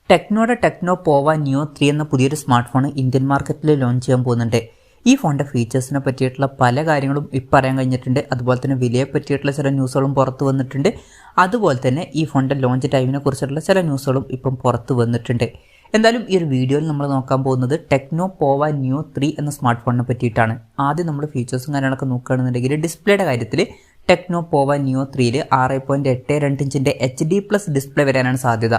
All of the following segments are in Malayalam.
ടെക്നോയുടെ ടെക്നോ പോവ നിയോ 3 എന്ന പുതിയൊരു സ്മാർട്ട് ഫോൺ ഇന്ത്യൻ മാർക്കറ്റിൽ ലോഞ്ച് ചെയ്യാൻ പോകുന്നുണ്ട്. ഈ ഫോണിൻ്റെ ഫീച്ചേഴ്സിനെ പറ്റിയിട്ടുള്ള പല കാര്യങ്ങളും ഇപ്പോൾ അറിയാൻ കഴിഞ്ഞിട്ടുണ്ട്. അതുപോലെ തന്നെ വിലയെ പറ്റിയിട്ടുള്ള ചില ന്യൂസുകളും പുറത്ത് വന്നിട്ടുണ്ട്. അതുപോലെ തന്നെ ഈ ഫോണിൻ്റെ ലോഞ്ച് ടൈമിനെ കുറിച്ചിട്ടുള്ള ചില ന്യൂസുകളും ഇപ്പം പുറത്ത് വന്നിട്ടുണ്ട്. എന്തായാലും ഈ ഒരു വീഡിയോയിൽ നമ്മൾ നോക്കാൻ പോകുന്നത് ടെക്നോ പോവ നിയോ 3 എന്ന സ്മാർട്ട് ഫോണിനെ പറ്റിയിട്ടാണ്. ആദ്യം നമ്മൾ ഫീച്ചേഴ്സും കാര്യങ്ങളൊക്കെ നോക്കുകയാണെന്നുണ്ടെങ്കിൽ ഡിസ്പ്ലേയുടെ കാര്യത്തിൽ ടെക്നോ പോവ നിയോ 3ൽ 6.82 ഇഞ്ചിൻ്റെ HD+ ഡിസ്പ്ലേ വരാനാണ് സാധ്യത.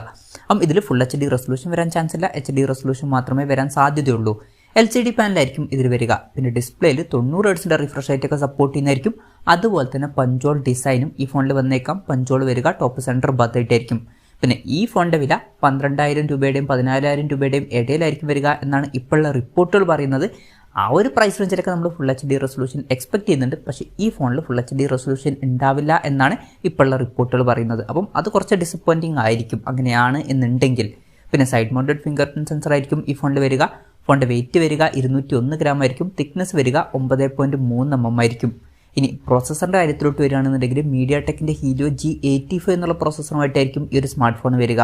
ഇതിൽ ഫുൾ HD റെസൊല്യൂഷൻ വരാൻ ചാൻസ് ഇല്ല. HD റെസൊല്യൂഷൻ മാത്രമേ വരാൻ സാധ്യതയുള്ളൂ. LCD പാനലായിരിക്കും ഇതിൽ വരിക. പിന്നെ ഡിസ്പ്ലേയിൽ 90 ഹെർട്സിൻ്റെ റിഫ്രഷ് റേറ്റ് ഒക്കെ സപ്പോർട്ട് ചെയ്യുന്നതായിരിക്കും. അതുപോലെ തന്നെ പഞ്ചോൾ ഡിസൈനും ഈ ഫോണിൽ വന്നേക്കാം. പഞ്ചോൾ വരിക ടോപ്പ് സെൻറ്റർ ഭാഗത്തായിട്ടായിരിക്കും. പിന്നെ ഈ ഫോണിൻ്റെ വില 12,000 രൂപയുടെയും 14,000 രൂപയുടെയും ഇടയിലായിരിക്കും വരിക എന്നാണ് ഇപ്പോഴുള്ള റിപ്പോർട്ടുകൾ പറയുന്നത്. ആ ഒരു പ്രൈസ് റേഞ്ചിലൊക്കെ നമ്മൾ ഫുൾ HD റെസൊല്യൂഷൻ എക്സ്പെക്ട് ചെയ്യുന്നുണ്ട്. പക്ഷേ ഈ ഫോണിൽ ഫുൾ HD റെസൊല്യൂഷൻ ഉണ്ടാവില്ല എന്നാണ് ഇപ്പോഴുള്ള റിപ്പോർട്ടുകൾ പറയുന്നത്. അപ്പം അത് കുറച്ച് ഡിസപ്പോയിൻറ്റിംഗ് ആയിരിക്കും അങ്ങനെയാണ് എന്നുണ്ടെങ്കിൽ. പിന്നെ side mounted finger print sensor ആയിരിക്കും ഈ ഫോണിൽ വരിക. ഫോണിൻ്റെ വെയിറ്റ് വരിക 201 ഗ്രാം ആയിരിക്കും. തിക്നെസ് വരിക 9.3 mm ആയിരിക്കും. ഇനി പ്രോസസ്സറിൻ്റെ കാര്യത്തിലോട്ട് വരികയാണെന്നുണ്ടെങ്കിൽ mediatekൻ്റെ helio G85 എന്നുള്ള പ്രോസസ്സറുമായിട്ടായിരിക്കും ഈ ഒരു സ്മാർട്ട് ഫോൺ വരിക.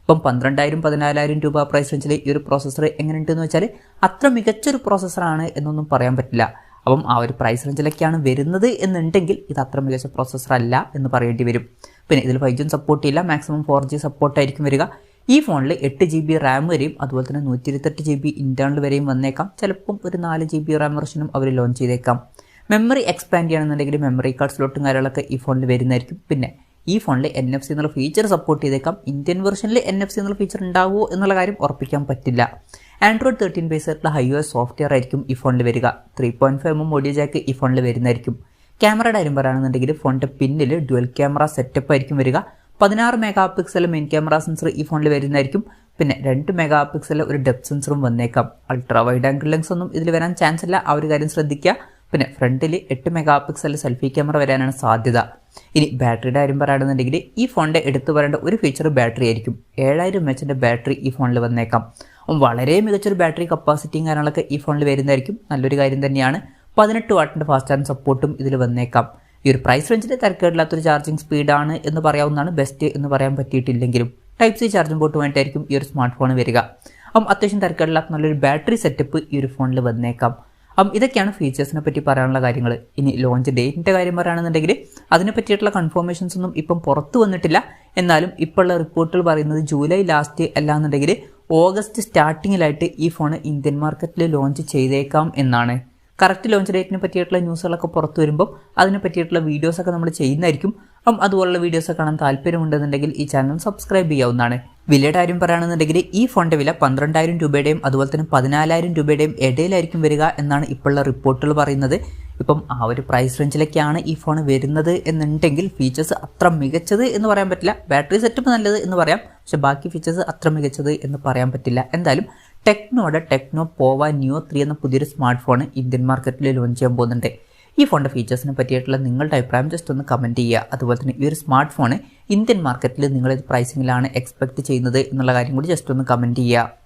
ഇപ്പം 12,000 14,000 രൂപ പ്രൈസ് റേഞ്ചിൽ ഈ ഒരു പ്രോസസ്സർ എങ്ങനെയുണ്ടെന്ന് വെച്ചാൽ അത്ര മികച്ചൊരു പ്രോസസ്സറാണ് എന്നൊന്നും പറയാൻ പറ്റില്ല. അപ്പം ആ ഒരു പ്രൈസ് റേഞ്ചിലൊക്കെയാണ് വരുന്നത് എന്നുണ്ടെങ്കിൽ ഇത് അത്ര മികച്ച പ്രോസസ്സർ അല്ല എന്ന് പറയേണ്ടി വരും. പിന്നെ ഇതിൽ 5G സപ്പോർട്ട് ചെയ്യില്ല. മാക്സിമം 4G സപ്പോർട്ടായിരിക്കും വരിക. ഈ ഫോണിൽ 8GB റാം വരെയും അതുപോലെ തന്നെ 128GB ഇൻറ്റേർണൽ വരെയും വന്നേക്കാം. ചിലപ്പം ഒരു 4GB റാം വെർഷനും അവർ ലോഞ്ച് ചെയ്തേക്കാം. മെമ്മറി എക്സ്പാൻഡ് ചെയ്യണമെന്നുണ്ടെങ്കിൽ മെമ്മറി കാർഡ് സ്ലോട്ടും കാര്യങ്ങളൊക്കെ ഈ ഫോണിൽ വരുന്നതായിരിക്കും. പിന്നെ ഈ ഫോണിൽ NFC എന്നുള്ള ഫീച്ചർ സപ്പോർട്ട് ചെയ്തേക്കാം. ഇന്ത്യൻ വെർഷനിൽ NFC എന്നുള്ള ഫീച്ചർ ഉണ്ടാവുമോ എന്നുള്ള കാര്യം ഉറപ്പിക്കാൻ പറ്റില്ല. Android 13 ബേസ് ആയിട്ടുള്ള iOS സോഫ്റ്റ്വെയർ ആയിരിക്കും ഈ ഫോണിൽ വരിക. 3.5mm ഓഡിയോ ജാക്ക് ഈ ഫോണിൽ വരുന്നതായിരിക്കും. ക്യാമറയുടെ കാര്യം പറയുകയാണെന്നുണ്ടെങ്കിൽ ഫോണിൻ്റെ പിന്നിൽ ഡുവൽ ക്യാമറ സെറ്റപ്പ് ആയിരിക്കും വരിക. 16 MP മെയിൻ ക്യാമറ സെൻസർ ഈ ഫോണിൽ വരുന്നതായിരിക്കും. പിന്നെ 2 MP ഒരു ഡെപ്ത് സെൻസറും വന്നേക്കാം. അൾട്രാ വൈഡ് ആംഗിൾ ലെൻസ് ഒന്നും ഇതിൽ വരാൻ ചാൻസ് ഇല്ല. ആ ഒരു കാര്യം ശ്രദ്ധിക്കുക. പിന്നെ ഫ്രണ്ടിൽ 8 MP സെൽഫി ക്യാമറ വരാനാണ് സാധ്യത. ഇനി ബാറ്ററിയുടെ കാര്യം പറയുകയാണെന്നുണ്ടെങ്കിൽ ഈ ഫോണിൻ്റെ എടുത്തു പറയേണ്ട ഒരു ഫീച്ചർ ബാറ്ററി ആയിരിക്കും. 7000 mAh ബാറ്ററി ഈ ഫോണിൽ വന്നേക്കാം. വളരെ മികച്ചൊരു ബാറ്ററി കപ്പാസിറ്റിയും കാര്യങ്ങളൊക്കെ ഈ ഫോണിൽ വരുന്നതായിരിക്കും. നല്ലൊരു കാര്യം തന്നെയാണ്. 18 വാട്ടിൻ്റെ ഫാസ്റ്റ് ചാർജിങ് സപ്പോർട്ടും ഇതിൽ വന്നേക്കാം. ഈ ഒരു പ്രൈസ് റേഞ്ചിൽ തിരക്കേടില്ലാത്തൊരു ചാർജിങ് സ്പീഡാണ് എന്ന് പറയാവുന്നതാണ്. ബെസ്റ്റ് എന്ന് പറയാൻ പറ്റിയിട്ടില്ലെങ്കിലും Type-C ചാർജിങ് പോർട്ടുമായിട്ടായിരിക്കും ഈ ഒരു സ്മാർട്ട് ഫോൺ വരിക. അത്യാവശ്യം തിരക്കേടില്ലാത്ത നല്ലൊരു ബാറ്ററി സെറ്റപ്പ് ഈ ഒരു ഫോണിൽ വന്നേക്കാം. ഇതൊക്കെയാണ് ഫീച്ചേഴ്സിനെ പറ്റി പറയാനുള്ള കാര്യങ്ങൾ. ഇനി ലോഞ്ച് ഡേറ്റിൻ്റെ കാര്യം പറയുകയാണെന്നുണ്ടെങ്കിൽ അതിനെ പറ്റിയിട്ടുള്ള കൺഫർമേഷൻസ് ഒന്നും ഇപ്പം പുറത്തു വന്നിട്ടില്ല. എന്നാലും ഇപ്പോഴുള്ള റിപ്പോർട്ടുകൾ പറയുന്നത് ജൂലൈ ലാസ്റ്റ് അല്ലാന്നുണ്ടെങ്കിൽ ഓഗസ്റ്റ് സ്റ്റാർട്ടിങ്ങിലായിട്ട് ഈ ഫോൺ ഇന്ത്യൻ മാർക്കറ്റിൽ ലോഞ്ച് ചെയ്തേക്കാം എന്നാണ്. കറക്റ്റ് ലോഞ്ച് ഡേറ്റിനെ പറ്റിയിട്ടുള്ള ന്യൂസുകളൊക്കെ പുറത്തു വരുമ്പോൾ അതിനെ പറ്റിയിട്ടുള്ള വീഡിയോസൊക്കെ നമ്മൾ ചെയ്യുന്നതായിരിക്കും. അതുപോലുള്ള വീഡിയോസ് കാണാൻ താല്പര്യമുണ്ടെന്നുണ്ടെങ്കിൽ ഈ ചാനൽ സബ്സ്ക്രൈബ് ചെയ്യാവുന്നതാണ്. വിലയുടെ കാര്യം പറയുകയാണെന്നുണ്ടെങ്കിൽ ഈ ഫോണിൻ്റെ വില 12,000 രൂപയുടെയും അതുപോലെ തന്നെ 14,000 രൂപയുടെയും ഇടയിലായിരിക്കും വരിക എന്നാണ് ഇപ്പോഴുള്ള റിപ്പോർട്ടുകൾ പറയുന്നത്. ഇപ്പം ആ ഒരു പ്രൈസ് റേഞ്ചിലേക്കാണ് ഈ ഫോൺ വരുന്നത് എന്നുണ്ടെങ്കിൽ ഫീച്ചേഴ്സ് അത്ര മികച്ചത് എന്ന് പറയാൻ പറ്റില്ല. ബാറ്ററി സെറ്റപ്പ് നല്ലത് എന്ന് പറയാം. പക്ഷെ ബാക്കി ഫീച്ചേഴ്സ് അത്ര മികച്ചത് എന്ന് പറയാൻ പറ്റില്ല. എന്തായാലും ടെക്നോയുടെ ടെക്നോ പോവ നിയോ 3 എന്ന പുതിയൊരു സ്മാർട്ട് ഫോൺ ഇന്ത്യൻ മാർക്കറ്റിൽ ലോഞ്ച് ചെയ്യാൻ പോകുന്നുണ്ട്. ഈ ഫോണിൻ്റെ ഫീച്ചേഴ്സിനെ പറ്റിയിട്ടുള്ള നിങ്ങളുടെ അഭിപ്രായം ജസ്റ്റ് ഒന്ന് കമൻറ്റ് ചെയ്യുക. അതുപോലെ തന്നെ ഈ ഒരു സ്മാർട്ട് ഫോൺ ഇന്ത്യൻ മാർക്കറ്റിൽ നിങ്ങൾ ഏത് പ്രൈസിങ്ങിലാണ് എക്സ്പെക്റ്റ് ചെയ്യുന്നത് എന്നുള്ള കാര്യം കൂടി ജസ്റ്റ് ഒന്ന് കമൻറ്റ് ചെയ്യുക.